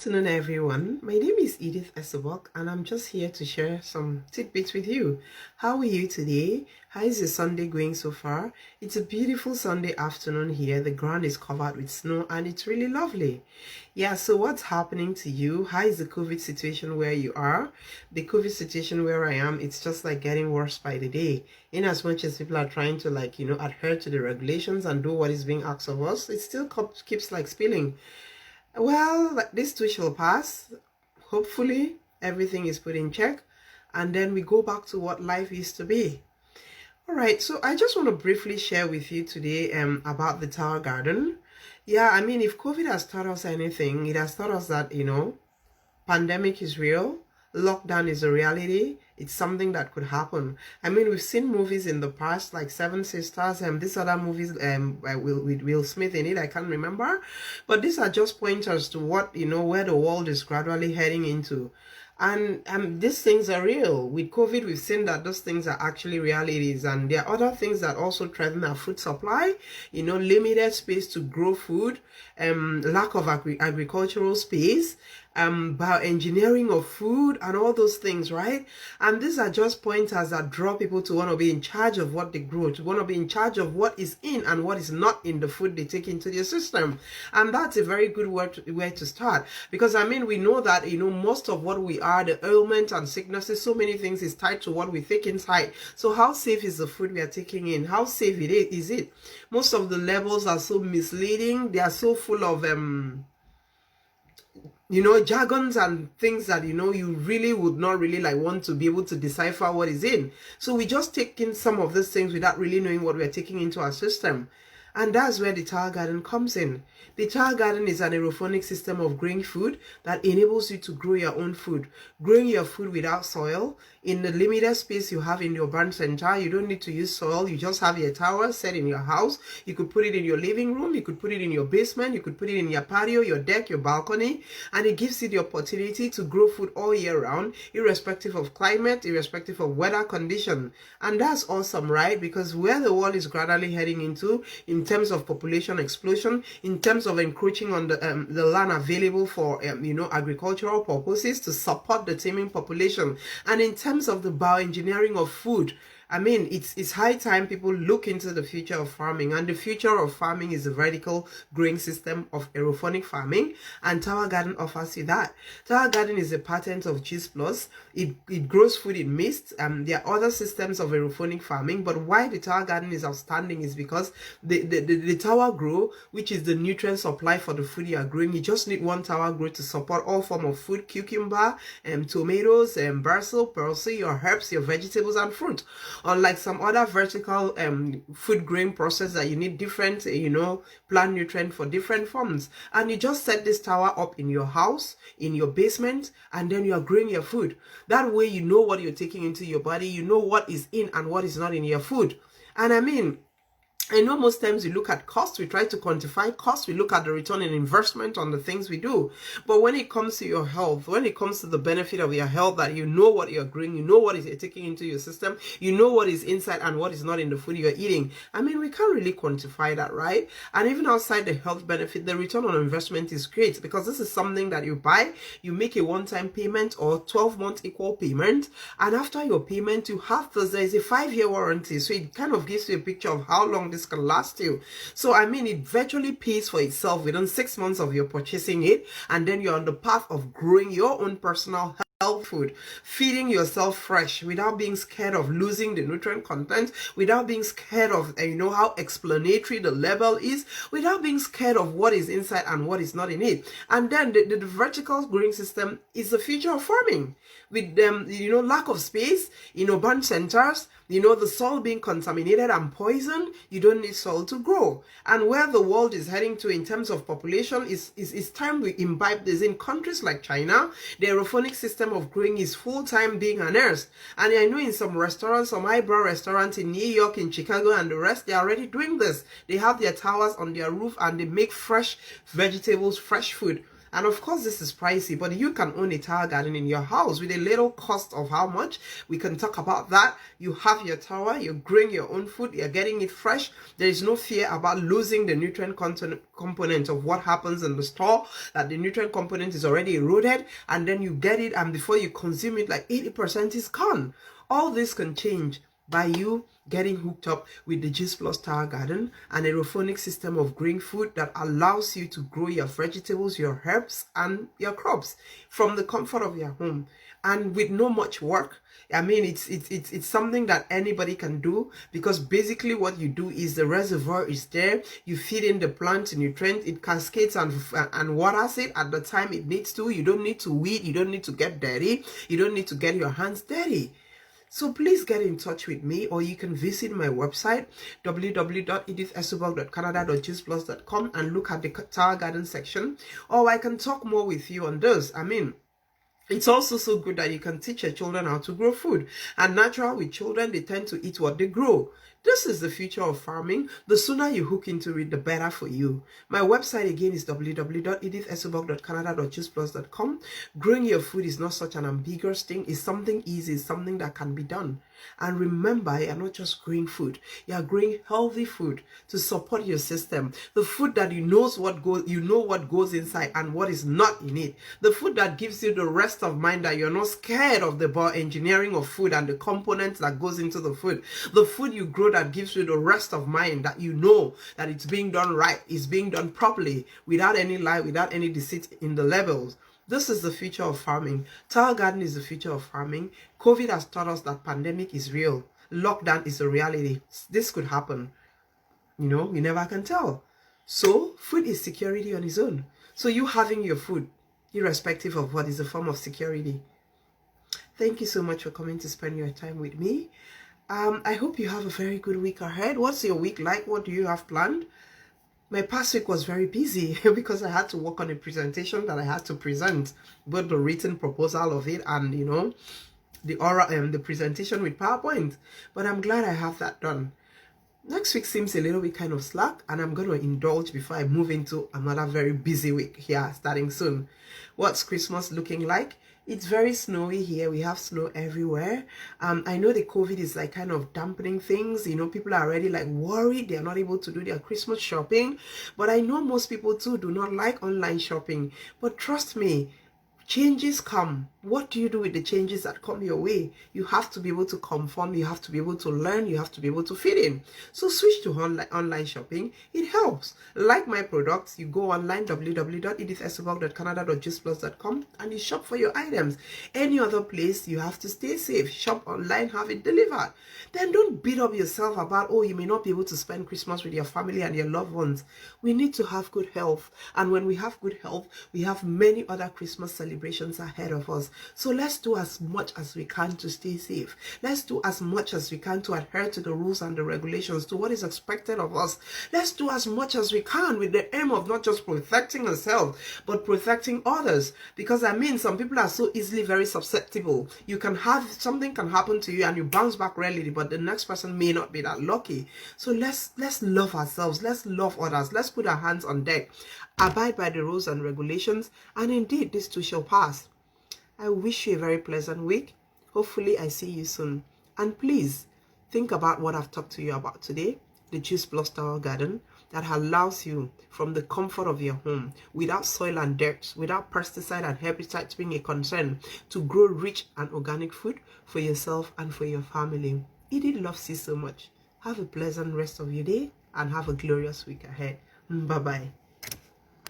Good afternoon, everyone. My name is Edith Esubok, and I'm just here to share some tidbits with you. How are you today? How is your Sunday going so far? It's a beautiful Sunday afternoon here. The ground is covered with snow, and it's really lovely. Yeah, so what's happening to you? How is the COVID situation where you are? The COVID situation where I am, it's just like getting worse by the day. In as much as people are trying to adhere to the regulations and do what is being asked of us, it still keeps like spilling. Well, this too shall pass. Hopefully, everything is put in check, and then we go back to what life used to be. All right, so I just want to briefly share with you today about the Tower Garden. Yeah, I mean, if COVID has taught us anything, it has taught us that, pandemic is real, lockdown is a reality. It's something that could happen. I mean, we've seen movies in the past like Seven Sisters and this other movies with Will Smith in it. I can't remember, but these are just pointers to what where the world is gradually heading into. And these things are real. With COVID, we've seen that those things are actually realities. And there are other things that also threaten our food supply. Limited space to grow food, lack of agricultural space, bioengineering of food, and all those things, right? And these are just pointers that draw people to want to be in charge of what they grow, to want to be in charge of what is in and what is not in the food they take into their system. And that's a very good way to start. Because, I mean, we know that, most of what we are, the ailments and sicknesses, so many things is tied to what we take inside. So how safe is the food we are taking in? How safe is it? Most of the labels are so misleading. They are so full of jargons and things that you really would not really want to be able to decipher what is in. So we just take in some of these things without really knowing what we're taking into our system. And that's where the Tower Garden comes in. The Tower Garden is an aerophonic system of growing food that enables you to grow your own food. Growing your food without soil, in the limited space you have in your barn center, you don't need to use soil. You just have your tower set in your house. You could put it in your living room. You could put it in your basement. You could put it in your patio, your deck, your balcony. And it gives you the opportunity to grow food all year round, irrespective of climate, irrespective of weather condition. And that's awesome, right? Because where the world is gradually heading into, in terms of population explosion, in terms of encroaching on the land available for agricultural purposes to support the teeming population, and in terms of the bioengineering of food, I mean, it's high time people look into the future of farming, and the future of farming is a vertical growing system of aerophonic farming, and Tower Garden offers you that. Tower Garden is a patent of Cheese Plus. It grows food in mist. There are other systems of aerophonic farming, but why the Tower Garden is outstanding is because the tower grow, which is the nutrient supply for the food you are growing. You just need one tower grow to support all form of food: cucumber, tomatoes, basil, parsley, your herbs, your vegetables, and fruit. Unlike some other vertical food growing process that you need different, plant nutrient for different forms. And you just set this tower up in your house, in your basement, and then you are growing your food. That way you know what you're taking into your body, you know what is in and what is not in your food. And I mean, I know most times we look at cost, we try to quantify cost, we look at the return on investment on the things we do. But when it comes to your health, when it comes to the benefit of your health, that you know what you're growing, you know what is taking into your system, you know what is inside and what is not in the food you're eating. I mean, we can't really quantify that, right? And even outside the health benefit, the return on investment is great, because this is something that you buy, you make a one-time payment or 12-month equal payment, and after your payment, you have this, there is a 5-year warranty. So it kind of gives you a picture of how long this can last you. So I mean, it virtually pays for itself within 6 months of your purchasing it, and then you're on the path of growing your own personal health food, feeding yourself fresh without being scared of losing the nutrient content, without being scared of how explanatory the label is, without being scared of what is inside and what is not in it. And then the vertical growing system is the future of farming. With lack of space in urban centers, the soil being contaminated and poisoned, you don't need soil to grow. And where the world is heading to in terms of population is time we imbibe this. In countries like China, the aerophonic system of growing is full-time being unearthed. And I know in some restaurants, some highbrow restaurants in New York, in Chicago, and the rest, they are already doing this. They have their towers on their roof and they make fresh vegetables, fresh food. And of course, this is pricey, but you can own a tower garden in your house with a little cost of how much. We can talk about that. You have your tower, you're growing your own food, you're getting it fresh. There is no fear about losing the nutrient component of what happens in the store, that the nutrient component is already eroded, and then you get it, and before you consume it, like 80% is gone. All this can change by you getting hooked up with the Juice Plus Tower Garden, an aeroponic system of growing food that allows you to grow your vegetables, your herbs, and your crops from the comfort of your home, and with no much work. I mean, it's something that anybody can do, because basically what you do is the reservoir is there, you feed in the plant nutrient, it cascades and waters it at the time it needs to. You don't need to weed, you don't need to get dirty, you don't need to get your hands dirty. So please get in touch with me, or you can visit my website www.edithesubok.canada.juiceplus.com and look at the Tower Garden section, or I can talk more with you on this. I mean, it's also so good that you can teach your children how to grow food. And natural with children, they tend to eat what they grow. This is the future of farming. The sooner you hook into it, the better for you. My website again is www.edithesubok.canada.juiceplus.com. Growing your food is not such an ambiguous thing. It's something easy. It's something that can be done. And remember, you're not just growing food. You're growing healthy food to support your system. The food that you know what goes inside and what is not in it. The food that gives you the rest of mind, that you're not scared of the bioengineering of food and the components that goes into the food. The food you grow that gives you the rest of mind, that you know that it's being done right, it's being done properly, without any lie, without any deceit in the levels. This is the future of farming. Tower Garden is the future of farming. COVID has taught us that pandemic is real. Lockdown is a reality. This could happen. You know, we never can tell. So, food is security on its own. So you having your food, irrespective of what, is a form of security. Thank you so much for coming to spend your time with me. I hope you have a very good week ahead. What's your week like? What do you have planned? My past week was very busy because I had to work on a presentation that I had to present, both the written proposal of it and, you know, the oral the presentation with PowerPoint. But I'm glad I have that done. Next week seems a little bit kind of slack, and I'm going to indulge before I move into another very busy week here starting soon. What's Christmas looking like? It's very snowy here. We have snow everywhere. I know the COVID is like kind of dampening things. You know, people are already like worried. They are not able to do their Christmas shopping. But I know most people too do not like online shopping. But trust me, changes come. What do you do with the changes that come your way? You have to be able to conform. You have to be able to learn. You have to be able to fit in. So switch to online shopping. It helps. Like my products, you go online, www.edithesubok.canada.juiceplus.com, and you shop for your items. Any other place, you have to stay safe. Shop online, have it delivered. Then don't beat up yourself about, oh, you may not be able to spend Christmas with your family and your loved ones. We need to have good health. And when we have good health, we have many other Christmas celebrations ahead of us. So let's do as much as we can to stay safe. Let's do as much as we can to adhere to the rules and the regulations, to what is expected of us. Let's do as much as we can with the aim of not just protecting ourselves, but protecting others. Because I mean, some people are so easily very susceptible. You can have, something can happen to you and you bounce back readily, but the next person may not be that lucky. So let's love ourselves. Let's love others. Let's put our hands on deck. Abide by the rules and regulations, and indeed this too shall pass. I wish you a very pleasant week. Hopefully I see you soon. And please think about what I've talked to you about today, the Juice Plus Tower Garden, that allows you from the comfort of your home, without soil and dirt, without pesticide and herbicides being a concern, to grow rich and organic food for yourself and for your family. Edith loves you so much. Have a pleasant rest of your day and have a glorious week ahead. Bye-bye.